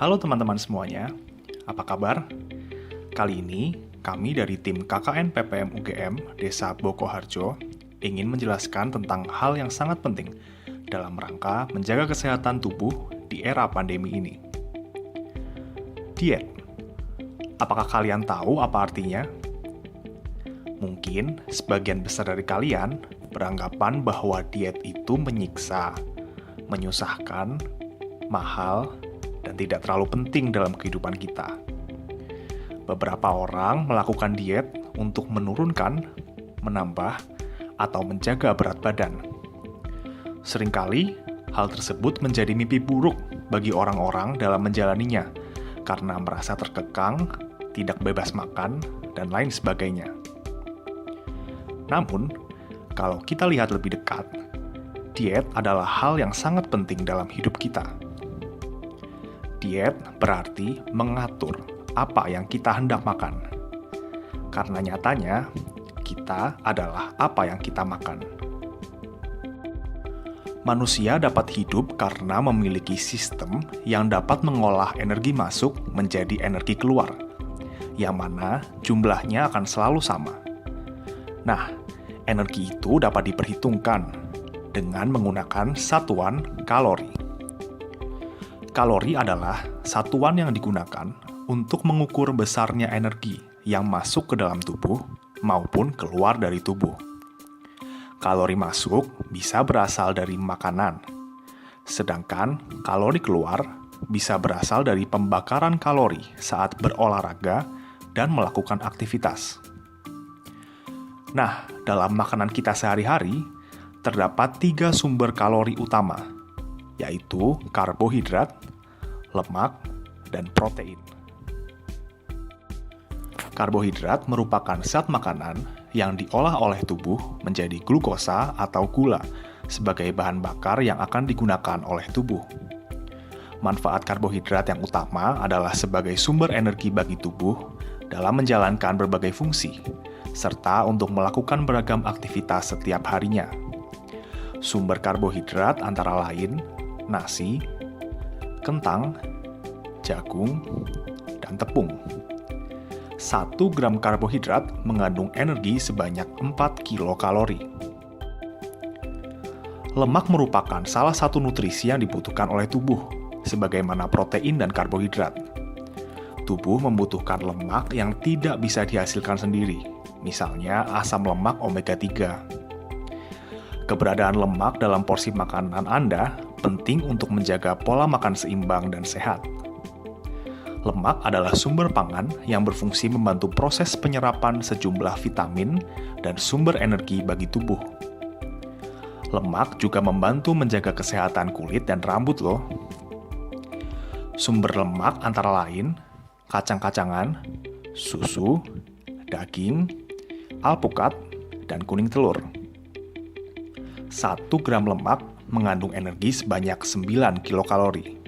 Halo teman-teman semuanya, apa kabar? Kali ini, kami dari tim KKN PPM UGM Desa Bokoharjo ingin menjelaskan tentang hal yang sangat penting dalam rangka menjaga kesehatan tubuh di era pandemi ini. Diet. Apakah kalian tahu apa artinya? Mungkin sebagian besar dari kalian beranggapan bahwa diet itu menyiksa, menyusahkan, mahal, dan tidak terlalu penting dalam kehidupan kita. Beberapa orang melakukan diet untuk menurunkan, menambah, atau menjaga berat badan. Seringkali, hal tersebut menjadi mimpi buruk bagi orang-orang dalam menjalaninya karena merasa terkekang, tidak bebas makan, dan lain sebagainya. Namun, kalau kita lihat lebih dekat, diet adalah hal yang sangat penting dalam hidup kita. Diet berarti mengatur apa yang kita hendak makan. Karena nyatanya, kita adalah apa yang kita makan. Manusia dapat hidup karena memiliki sistem yang dapat mengolah energi masuk menjadi energi keluar, yang mana jumlahnya akan selalu sama. Nah, energi itu dapat diperhitungkan dengan menggunakan satuan kalori. Kalori adalah satuan yang digunakan untuk mengukur besarnya energi yang masuk ke dalam tubuh maupun keluar dari tubuh. Kalori masuk bisa berasal dari makanan, sedangkan kalori keluar bisa berasal dari pembakaran kalori saat berolahraga dan melakukan aktivitas. Nah, dalam makanan kita sehari-hari, terdapat 3 sumber kalori utama, yaitu karbohidrat, lemak, dan protein. Karbohidrat merupakan zat makanan yang diolah oleh tubuh menjadi glukosa atau gula sebagai bahan bakar yang akan digunakan oleh tubuh. Manfaat karbohidrat yang utama adalah sebagai sumber energi bagi tubuh dalam menjalankan berbagai fungsi, serta untuk melakukan beragam aktivitas setiap harinya. Sumber karbohidrat antara lain nasi, kentang, jagung, dan tepung. 1 gram karbohidrat mengandung energi sebanyak 4 kilokalori. Lemak merupakan salah satu nutrisi yang dibutuhkan oleh tubuh, sebagaimana protein dan karbohidrat. Tubuh membutuhkan lemak yang tidak bisa dihasilkan sendiri, misalnya asam lemak omega 3. Keberadaan lemak dalam porsi makanan Anda penting untuk menjaga pola makan seimbang dan sehat. Lemak adalah sumber pangan yang berfungsi membantu proses penyerapan sejumlah vitamin dan sumber energi bagi tubuh. Lemak juga membantu menjaga kesehatan kulit dan rambut loh. Sumber lemak antara lain kacang-kacangan, susu, daging, alpukat, dan kuning telur. 1 gram lemak mengandung energi sebanyak 9 kilokalori.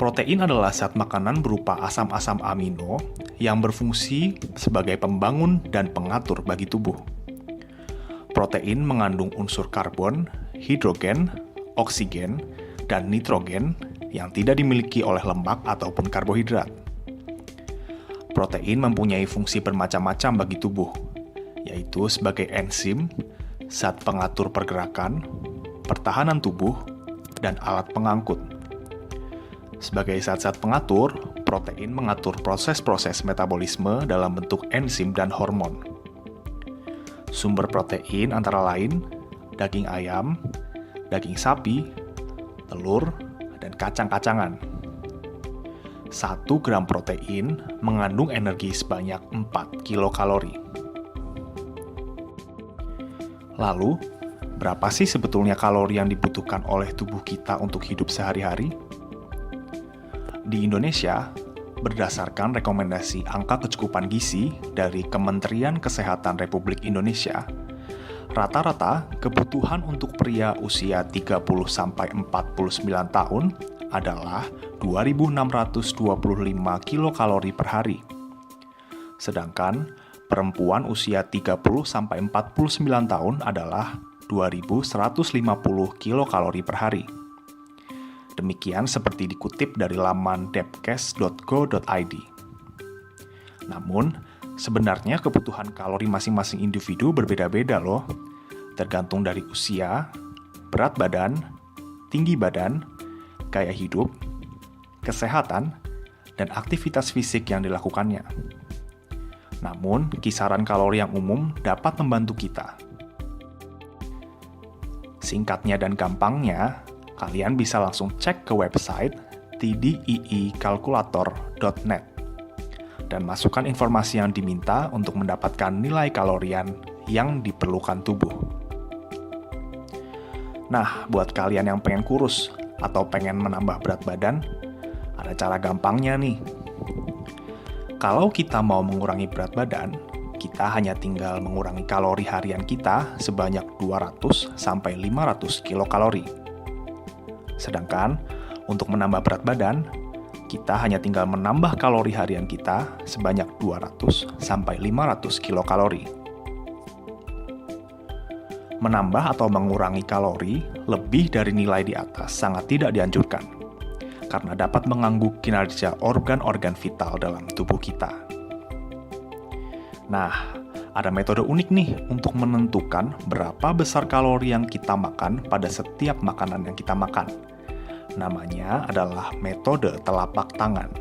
Protein adalah zat makanan berupa asam-asam amino yang berfungsi sebagai pembangun dan pengatur bagi tubuh. Protein mengandung unsur karbon, hidrogen, oksigen, dan nitrogen yang tidak dimiliki oleh lemak ataupun karbohidrat. Protein mempunyai fungsi bermacam-macam bagi tubuh, yaitu sebagai enzim, zat pengatur pergerakan, pertahanan tubuh, dan alat pengangkut. Sebagai zat-zat pengatur, protein mengatur proses-proses metabolisme dalam bentuk enzim dan hormon. Sumber protein antara lain daging ayam, daging sapi, telur, dan kacang-kacangan. 1 gram protein mengandung energi sebanyak 4 kilokalori. Lalu, berapa sih sebetulnya kalori yang dibutuhkan oleh tubuh kita untuk hidup sehari-hari? Di Indonesia, berdasarkan rekomendasi angka kecukupan gizi dari Kementerian Kesehatan Republik Indonesia, rata-rata kebutuhan untuk pria usia 30-49 tahun adalah 2.625 kilokalori per hari. Sedangkan perempuan usia 30-49 tahun adalah 2.150 kilokalori per hari. Demikian seperti dikutip dari laman depkes.go.id. Namun, sebenarnya kebutuhan kalori masing-masing individu berbeda-beda loh, tergantung dari usia, berat badan, tinggi badan, gaya hidup, kesehatan, dan aktivitas fisik yang dilakukannya. Namun, kisaran kalori yang umum dapat membantu kita. Singkatnya dan gampangnya, kalian bisa langsung cek ke website tdiicalculator.net dan masukkan informasi yang diminta untuk mendapatkan nilai kalorian yang diperlukan tubuh. Nah, buat kalian yang pengen kurus atau pengen menambah berat badan, ada cara gampangnya nih. Kalau kita mau mengurangi berat badan, kita hanya tinggal mengurangi kalori harian kita sebanyak 200-500 kilokalori. Sedangkan, untuk menambah berat badan, kita hanya tinggal menambah kalori harian kita sebanyak 200-500 kilokalori. Menambah atau mengurangi kalori lebih dari nilai di atas sangat tidak dianjurkan, karena dapat mengganggu kinerja organ-organ vital dalam tubuh kita. Nah, ada metode unik nih untuk menentukan berapa besar kalori yang kita makan pada setiap makanan yang kita makan. Namanya adalah metode telapak tangan.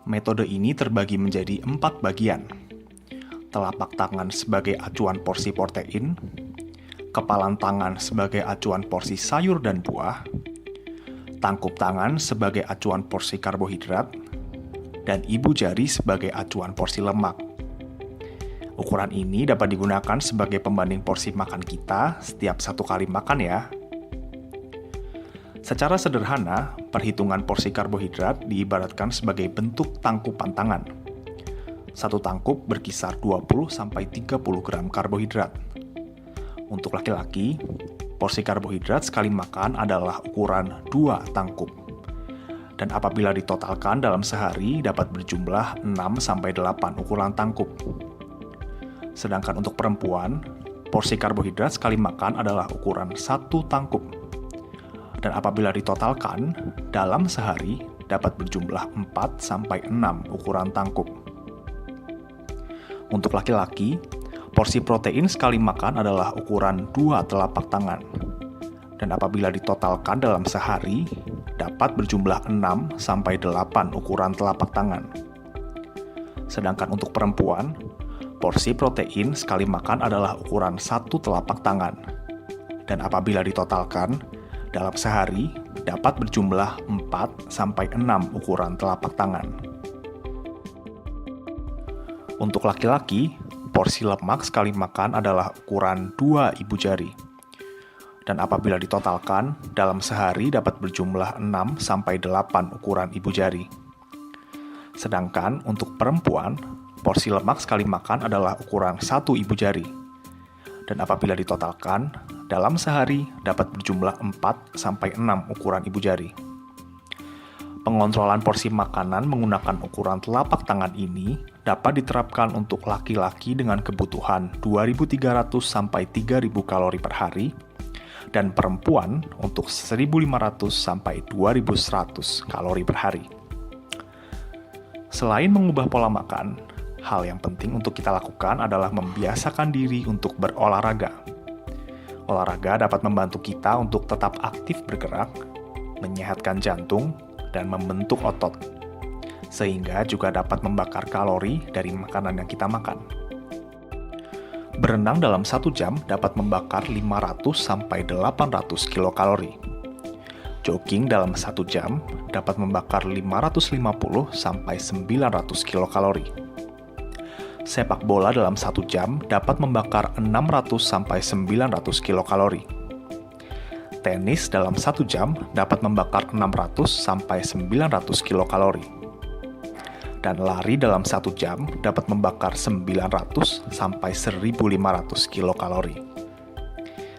Metode ini terbagi menjadi 4 bagian. Telapak tangan sebagai acuan porsi protein, kepalan tangan sebagai acuan porsi sayur dan buah, tangkup tangan sebagai acuan porsi karbohidrat, dan ibu jari sebagai acuan porsi lemak. Ukuran ini dapat digunakan sebagai pembanding porsi makan kita setiap 1 kali makan ya. Secara sederhana, perhitungan porsi karbohidrat diibaratkan sebagai bentuk tangkupan tangan. 1 tangkup berkisar 20-30 gram karbohidrat. Untuk laki-laki, porsi karbohidrat sekali makan adalah ukuran 2 tangkup. Dan apabila ditotalkan dalam sehari dapat berjumlah 6-8 ukuran tangkup. Sedangkan untuk perempuan, porsi karbohidrat sekali makan adalah ukuran 1 tangkup. Dan apabila ditotalkan, dalam sehari dapat berjumlah 4-6 ukuran tangkup. Untuk laki-laki, porsi protein sekali makan adalah ukuran 2 telapak tangan. Dan apabila ditotalkan dalam sehari, dapat berjumlah 6-8 ukuran telapak tangan. Sedangkan untuk perempuan, porsi protein sekali makan adalah ukuran 1 telapak tangan. Dan apabila ditotalkan, dalam sehari dapat berjumlah 4-6 ukuran telapak tangan. Untuk laki-laki, porsi lemak sekali makan adalah ukuran 2 ibu jari. Dan apabila ditotalkan, dalam sehari dapat berjumlah 6-8 ukuran ibu jari. Sedangkan untuk perempuan, porsi lemak sekali makan adalah ukuran 1 ibu jari. Dan apabila ditotalkan, dalam sehari dapat berjumlah 4-6 ukuran ibu jari. Pengontrolan porsi makanan menggunakan ukuran telapak tangan ini dapat diterapkan untuk laki-laki dengan kebutuhan 2.300-3.000 kalori per hari, dan perempuan untuk 1.500-2.100 kalori per hari. Selain mengubah pola makan, hal yang penting untuk kita lakukan adalah membiasakan diri untuk berolahraga. Olahraga dapat membantu kita untuk tetap aktif bergerak, menyehatkan jantung, dan membentuk otot, sehingga juga dapat membakar kalori dari makanan yang kita makan. Berenang dalam 1 jam dapat membakar 500-800 kilokalori. Jogging dalam 1 jam dapat membakar 550-900 kilokalori. Sepak bola dalam 1 jam dapat membakar 600-900 kilokalori. Tenis dalam 1 jam dapat membakar 600-900 kilokalori. Dan lari dalam 1 jam dapat membakar 900-1.500 kilokalori.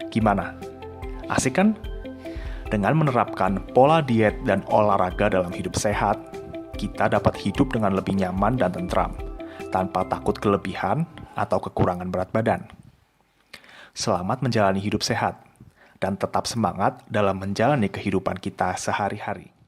Gimana? Asik kan? Dengan menerapkan pola diet dan olahraga dalam hidup sehat, kita dapat hidup dengan lebih nyaman dan tentram, tanpa takut kelebihan atau kekurangan berat badan. Selamat menjalani hidup sehat, dan tetap semangat dalam menjalani kehidupan kita sehari-hari.